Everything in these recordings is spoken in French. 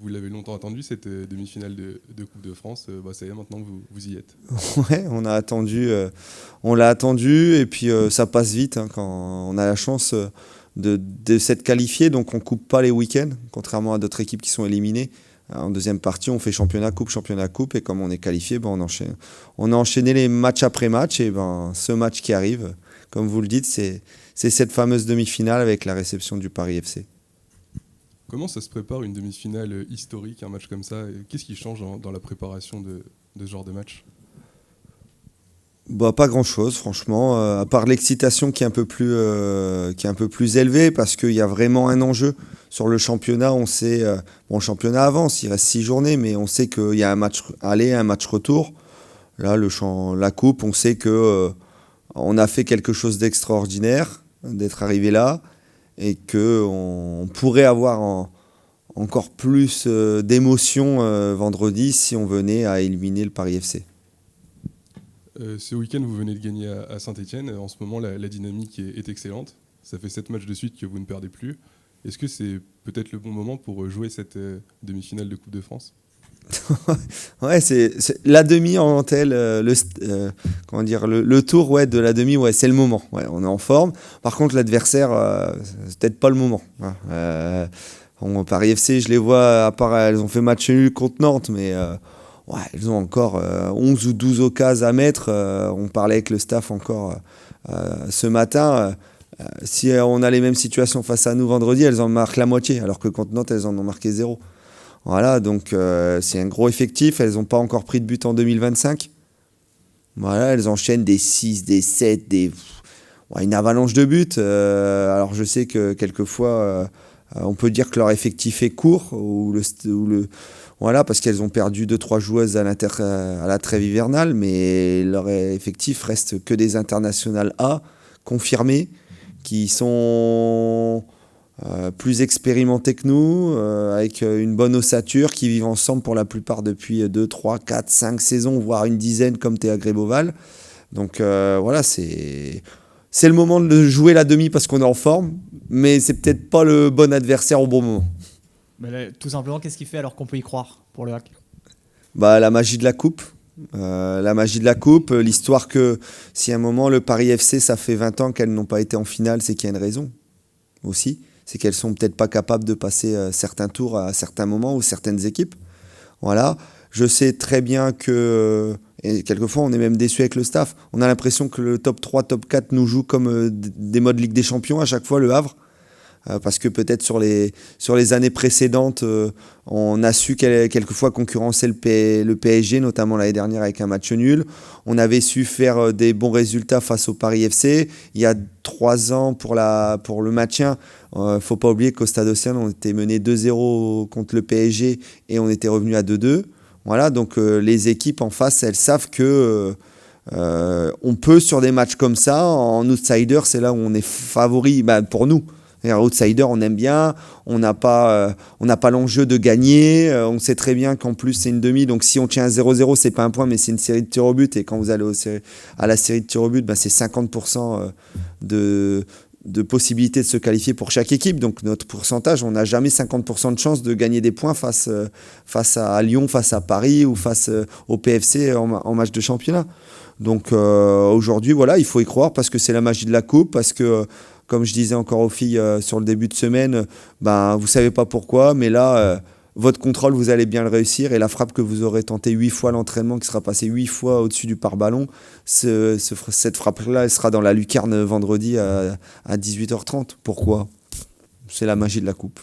Vous l'avez longtemps attendu, cette demi-finale de Coupe de France. Ça y est, maintenant que vous y êtes. Ouais, on l'a attendu et puis ça passe vite hein, quand on a la chance de s'être qualifié. Donc on coupe pas les week-ends, contrairement à d'autres équipes qui sont éliminées. En deuxième partie, on fait championnat coupe et comme on est qualifié, on a enchaîné les matchs après match et ce match qui arrive, comme vous le dites, c'est cette fameuse demi-finale avec la réception du Paris FC. Comment ça se prépare une demi-finale historique, un match comme ça? Et qu'est-ce qui change dans la préparation de ce genre de match? Pas grand-chose, franchement, à part l'excitation qui est un peu plus élevée parce qu'il y a vraiment un enjeu. Sur le championnat, on sait, le championnat avance, il reste 6 journées, mais on sait qu'il y a un match aller, un match retour. Là, la coupe, on sait que on a fait quelque chose d'extraordinaire, d'être arrivé là, et qu'on pourrait avoir encore plus d'émotions vendredi si on venait à éliminer le Paris FC. Ce week-end, vous venez de gagner à Saint-Etienne. En ce moment, la dynamique est excellente. Ça fait 7 matchs de suite que vous ne perdez plus. Est-ce que c'est peut-être le bon moment pour jouer cette demi-finale de Coupe de France? Ouais, c'est la demi en telle, le tour de la demi, ouais, c'est le moment. Ouais, on est en forme. Par contre, l'adversaire, c'est peut-être pas le moment. Paris FC, je les vois, à part elles ont fait match nul contre Nantes, mais ouais, elles ont encore 11 ou 12 occasions à mettre. On parlait avec le staff encore ce matin. Si on a les mêmes situations face à nous vendredi, elles en marquent la moitié, alors que contre Nantes, elles en ont marqué 0. Voilà, donc c'est un gros effectif. Elles n'ont pas encore pris de but en 2025. Voilà, elles enchaînent des 6, des 7, une avalanche de buts. Alors je sais que quelquefois, on peut dire que leur effectif est court, voilà, parce qu'elles ont perdu 2-3 joueuses à la trêve hivernale, mais leur effectif reste que des internationales A, confirmées, qui sont plus expérimentés que nous, avec une bonne ossature, qui vivent ensemble pour la plupart depuis 2, 3, 4, 5 saisons, voire une dizaine comme Théa Gréboval. Donc voilà, c'est le moment de jouer la demi parce qu'on est en forme, mais c'est peut-être pas le bon adversaire au bon moment. Mais là, tout simplement, qu'est-ce qui fait alors qu'on peut y croire pour le HAC? La magie de la coupe. L'histoire que si à un moment le Paris FC, ça fait 20 ans qu'elles n'ont pas été en finale, c'est qu'il y a une raison aussi. C'est qu'elles sont peut-être pas capables de passer certains tours à certains moments ou certaines équipes. Voilà. Je sais très bien que, et quelquefois on est même déçu avec le staff, on a l'impression que le top 3, top 4 nous joue comme des modes Ligue des Champions à chaque fois, le Havre. Parce que peut-être sur les années précédentes, on a su quelquefois concurrencer le PSG, notamment l'année dernière avec un match nul. On avait su faire des bons résultats face au Paris FC. Il y a 3 ans pour le maintien, faut pas oublier qu'au Stade Océane, on était mené 2-0 contre le PSG et on était revenu à 2-2. Voilà, donc les équipes en face, elles savent que on peut, sur des matchs comme ça, en outsider, c'est là où on est favori pour nous. Outsider, on aime bien, on n'a pas l'enjeu de gagner, on sait très bien qu'en plus c'est une demi, donc si on tient à 0-0, c'est pas un point, mais c'est une série de tirs au but, et quand vous allez à la série de tirs au but, c'est 50% de possibilité de se qualifier pour chaque équipe. Donc notre pourcentage, on n'a jamais 50% de chance de gagner des points face à Lyon, face à Paris ou face au PFC en match de championnat. Donc aujourd'hui, voilà, il faut y croire parce que c'est la magie de la coupe, parce que comme je disais encore aux filles sur le début de semaine, vous savez pas pourquoi, mais là, votre contrôle, vous allez bien le réussir, et la frappe que vous aurez tenté 8 fois, l'entraînement qui sera passé 8 fois au-dessus du pare-ballon, cette frappe-là, elle sera dans la lucarne vendredi à 18h30. Pourquoi ? C'est la magie de la coupe.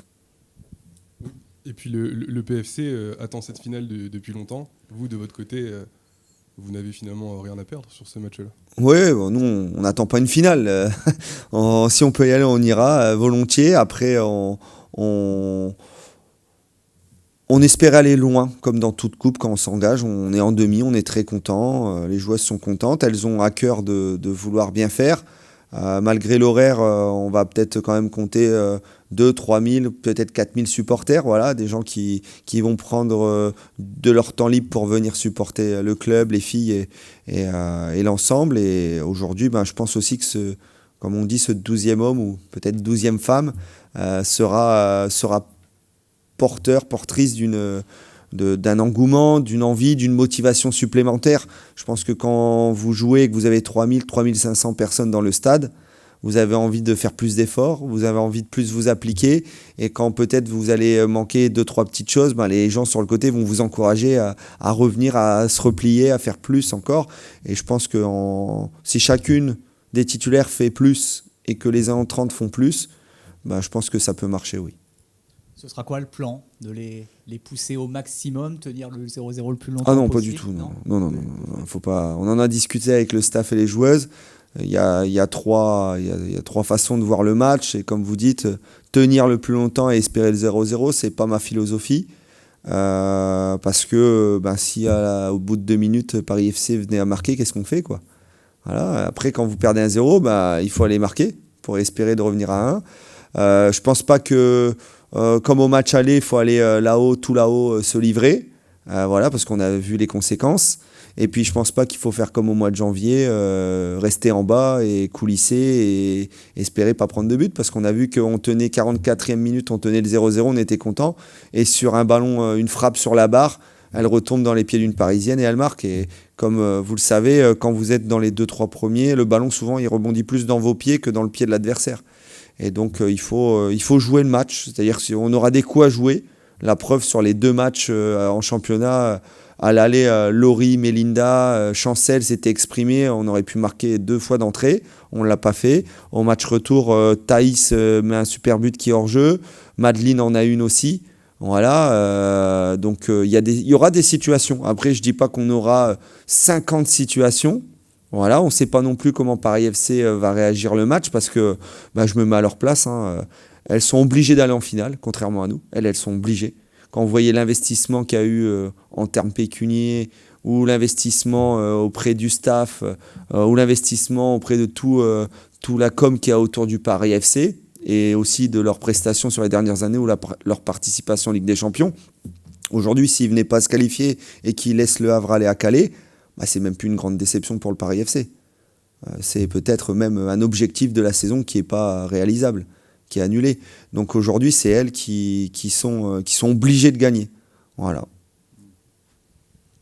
Et puis le PFC attend cette finale depuis longtemps. Vous, de votre côté, vous n'avez finalement rien à perdre sur ce match-là. Oui, nous, on n'attend pas une finale. Si on peut y aller, on ira volontiers. Après, on espère aller loin, comme dans toute coupe, quand on s'engage. On est en demi, on est très content. Les joueuses sont contentes. Elles ont à cœur de vouloir bien faire. Malgré l'horaire, on va peut-être quand même compter 2-3 000, peut-être 4 000 supporters. Voilà, des gens qui vont prendre de leur temps libre pour venir supporter le club, les filles et l'ensemble. Et aujourd'hui, je pense aussi que comme on dit, ce 12e homme ou peut-être 12e femme sera portrices d'un engouement, d'une envie, d'une motivation supplémentaire. Je pense que quand vous jouez et que vous avez 3000, 3500 personnes dans le stade, vous avez envie de faire plus d'efforts, vous avez envie de plus vous appliquer, et quand peut-être vous allez manquer 2-3 petites choses, les gens sur le côté vont vous encourager à revenir, à se replier, à faire plus encore. Et je pense que si chacune des titulaires fait plus et que les entrants font plus, je pense que ça peut marcher, oui. Ce sera quoi le plan? De les pousser au maximum, tenir le 0-0 le plus longtemps possible? Ah non, possible, pas du tout. Non, faut pas. On en a discuté avec le staff et les joueuses. Il y a trois façons de voir le match. Et comme vous dites, tenir le plus longtemps et espérer le 0-0, c'est pas ma philosophie. Parce que si au bout de 2 minutes, Paris FC venait à marquer, qu'est-ce qu'on fait, quoi? Voilà. Après, quand vous perdez 1-0, il faut aller marquer pour espérer de revenir à 1. Je pense pas que, comme au match aller, il faut aller tout là-haut, se livrer. Parce qu'on a vu les conséquences. Et puis je pense pas qu'il faut faire comme au mois de janvier, rester en bas et coulisser et espérer pas prendre de but, parce qu'on a vu qu'on tenait 44e minute, on tenait le 0-0, on était content, et sur un ballon, une frappe sur la barre, elle retombe dans les pieds d'une Parisienne et elle marque. Et comme vous le savez, quand vous êtes dans les 2-3 premiers, le ballon souvent il rebondit plus dans vos pieds que dans le pied de l'adversaire. Et donc il faut jouer le match, c'est-à-dire qu'on aura des coups à jouer. La preuve sur les 2 matchs en championnat, à l'aller, Laurie, Mélinda, Chancel s'était exprimé, on aurait pu marquer 2 fois d'entrée, on ne l'a pas fait. Au match retour, Thaïs met un super but qui est hors jeu, Madeleine en a une aussi. Voilà, donc il y aura des situations. Après, je ne dis pas qu'on aura 50 situations. Voilà, on ne sait pas non plus comment Paris FC va réagir le match, parce que je me mets à leur place. Elles sont obligées d'aller en finale, contrairement à nous. Elles sont obligées. Quand vous voyez l'investissement qu'il y a eu en termes pécuniaires, ou l'investissement auprès du staff, ou l'investissement auprès de tout la com qu'il y a autour du Paris FC, et aussi de leurs prestations sur les dernières années, ou leur participation en Ligue des Champions. Aujourd'hui, s'ils ne venaient pas se qualifier et qu'ils laissent le Havre aller à Calais, c'est même plus une grande déception pour le Paris FC. C'est peut-être même un objectif de la saison qui n'est pas réalisable, qui est annulé. Donc aujourd'hui, c'est elles qui sont obligées de gagner. Voilà.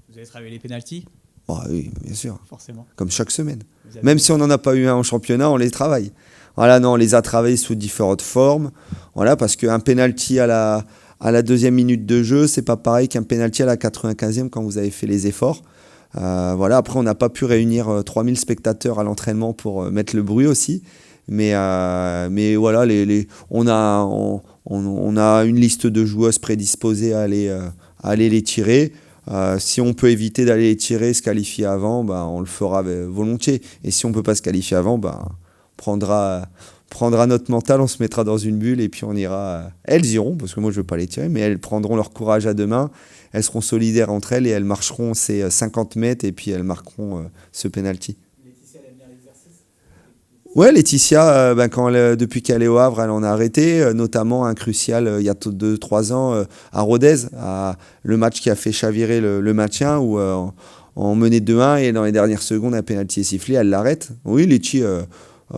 Vous allez travailler les pénaltys? Oui, bien sûr. Forcément. Comme chaque semaine. Même si on n'en a pas eu un en championnat, on les travaille. Voilà, non, on les a travaillés sous différentes formes. Voilà, parce qu'un pénalty à la 2e minute de jeu, c'est pas pareil qu'un pénalty à la 95e quand vous avez fait les efforts. Après, on n'a pas pu réunir 3000 spectateurs à l'entraînement pour mettre le bruit aussi. Mais voilà, on a une liste de joueuses prédisposées à aller les tirer. Si on peut éviter d'aller les tirer, se qualifier avant, on le fera volontiers. Et si on ne peut pas se qualifier avant, on prendra notre mental, on se mettra dans une bulle et puis on ira. Elles iront, parce que moi je ne veux pas les tirer, mais elles prendront leur courage à 2 mains. Elles seront solidaires entre elles et elles marcheront ces 50 mètres et puis elles marqueront ce penalty. Laetitia, elle aime bien l'exercice? Ouais, Laetitia, depuis qu'elle est au Havre, elle en a arrêté, notamment un crucial il y a 2-3 ans à Rodez, le match qui a fait chavirer le maintien, où on menait 2-1 et dans les dernières secondes, un penalty est sifflé, elle l'arrête. Oui, Laetitia,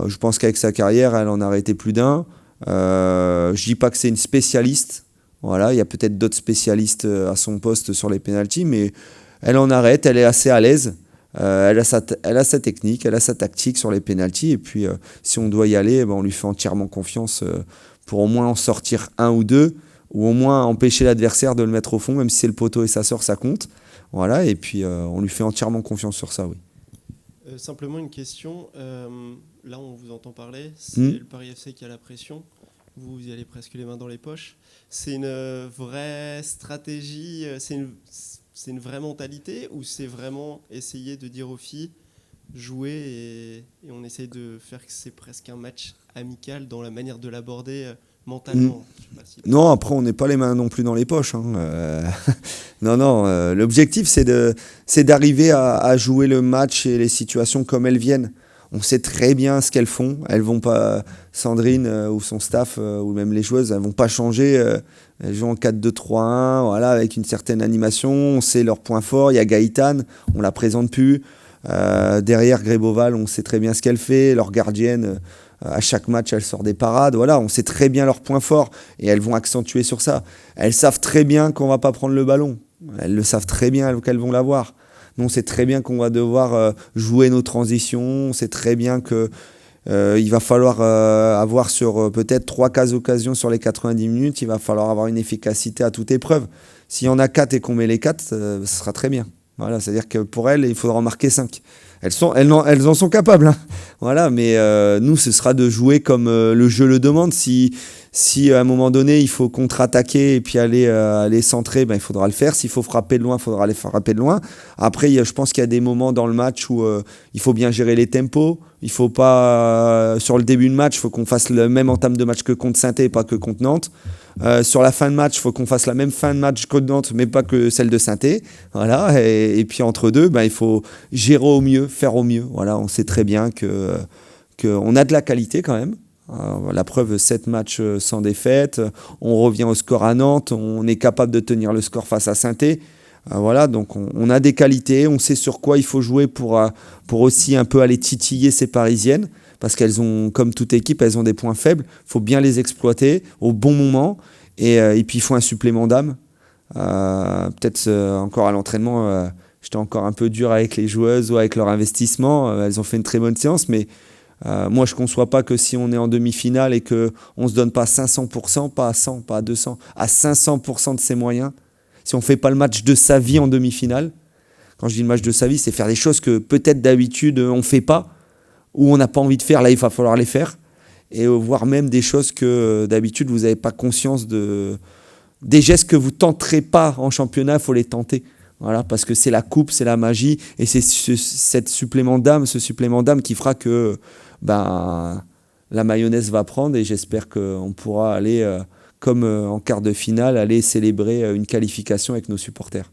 je pense qu'avec sa carrière, elle en a arrêté plus d'un. Je dis pas que c'est une spécialiste. Voilà, il y a peut-être d'autres spécialistes à son poste sur les pénaltys, mais elle en arrête, elle est assez à l'aise. Elle a sa technique, elle a sa tactique sur les pénaltys. Et puis, si on doit y aller, on lui fait entièrement confiance pour au moins en sortir 1 ou 2, ou au moins empêcher l'adversaire de le mettre au fond, même si c'est le poteau et ça sort, ça compte. Voilà, et puis on lui fait entièrement confiance sur ça, oui. Simplement une question. Là, on vous entend parler. C'est le Paris FC qui a la pression. Vous y allez presque les mains dans les poches. C'est une vraie stratégie, c'est une vraie mentalité, ou c'est vraiment essayer de dire aux filles, jouer et on essaye de faire que c'est presque un match amical dans la manière de l'aborder mentalement? Non, après on n'est pas les mains non plus dans les poches. Non, l'objectif c'est d'arriver à jouer le match et les situations comme elles viennent. On sait très bien ce qu'elles font. Elles vont pas, Sandrine ou son staff ou même les joueuses, elles vont pas changer. Elles jouent en 4-2-3-1, voilà, avec une certaine animation. On sait leurs points forts. Il y a Gaëtane, on la présente plus. Derrière Gréboval, on sait très bien ce qu'elle fait. Leur gardienne, À chaque match, elles sortent des parades. Voilà, on sait très bien leurs points forts et elles vont accentuer sur ça. Elles savent très bien qu'on va pas prendre le ballon. Elles le savent très bien qu'elles vont l'avoir. Nous, on sait très bien qu'on va devoir jouer nos transitions. On sait très bien que il va falloir avoir sur peut-être 3 occasions sur les 90 minutes. Il va falloir avoir une efficacité à toute épreuve. S'il y en a 4 et qu'on met les 4, ce sera très bien. Voilà, c'est-à-dire que pour elles, il faudra en marquer 5. Elles en sont capables. Hein. Voilà, mais nous, ce sera de jouer comme le jeu le demande. Si à un moment donné, il faut contre-attaquer et puis aller centrer, ben, il faudra le faire. S'il faut frapper de loin, il faudra aller frapper de loin. Après, je pense qu'il y a des moments dans le match où il faut bien gérer les tempos. Il faut pas, sur le début de match, il faut qu'on fasse le même entame de match que contre Saint-Étienne et pas que contre Nantes. Sur la fin de match, il faut qu'on fasse la même fin de match que Nantes, mais pas que celle de Saint-Étienne. Voilà. Et puis entre deux, ben, il faut gérer au mieux, faire au mieux. Voilà, on sait très bien qu'on a de la qualité quand même. La preuve, 7 matchs sans défaite. On revient au score à Nantes. On est capable de tenir le score face à Saint-Étienne. Voilà, donc on a des qualités. On sait sur quoi il faut jouer pour aussi un peu aller titiller ces Parisiennes. Parce qu'elles ont, comme toute équipe, elles ont des points faibles. Il faut bien les exploiter au bon moment. Et puis, il faut un supplément d'âme. Peut-être encore à l'entraînement, j'étais encore un peu dur avec les joueuses ou avec leur investissement. Elles ont fait une très bonne séance, mais moi, je ne conçois pas que si on est en demi-finale et qu'on ne se donne pas 500%, pas à 100, pas à 200, à 500% de ses moyens, si on ne fait pas le match de sa vie en demi-finale, quand je dis le match de sa vie, c'est faire des choses que peut-être d'habitude on ne fait pas, ou on n'a pas envie de faire, là il va falloir les faire, et voire même des choses que d'habitude vous n'avez pas conscience des gestes que vous ne tenterez pas en championnat, il faut les tenter. Voilà, parce que c'est la coupe, c'est la magie, et c'est ce supplément d'âme qui fera que la mayonnaise va prendre, et j'espère qu'on pourra aller, comme en quart de finale, aller célébrer une qualification avec nos supporters.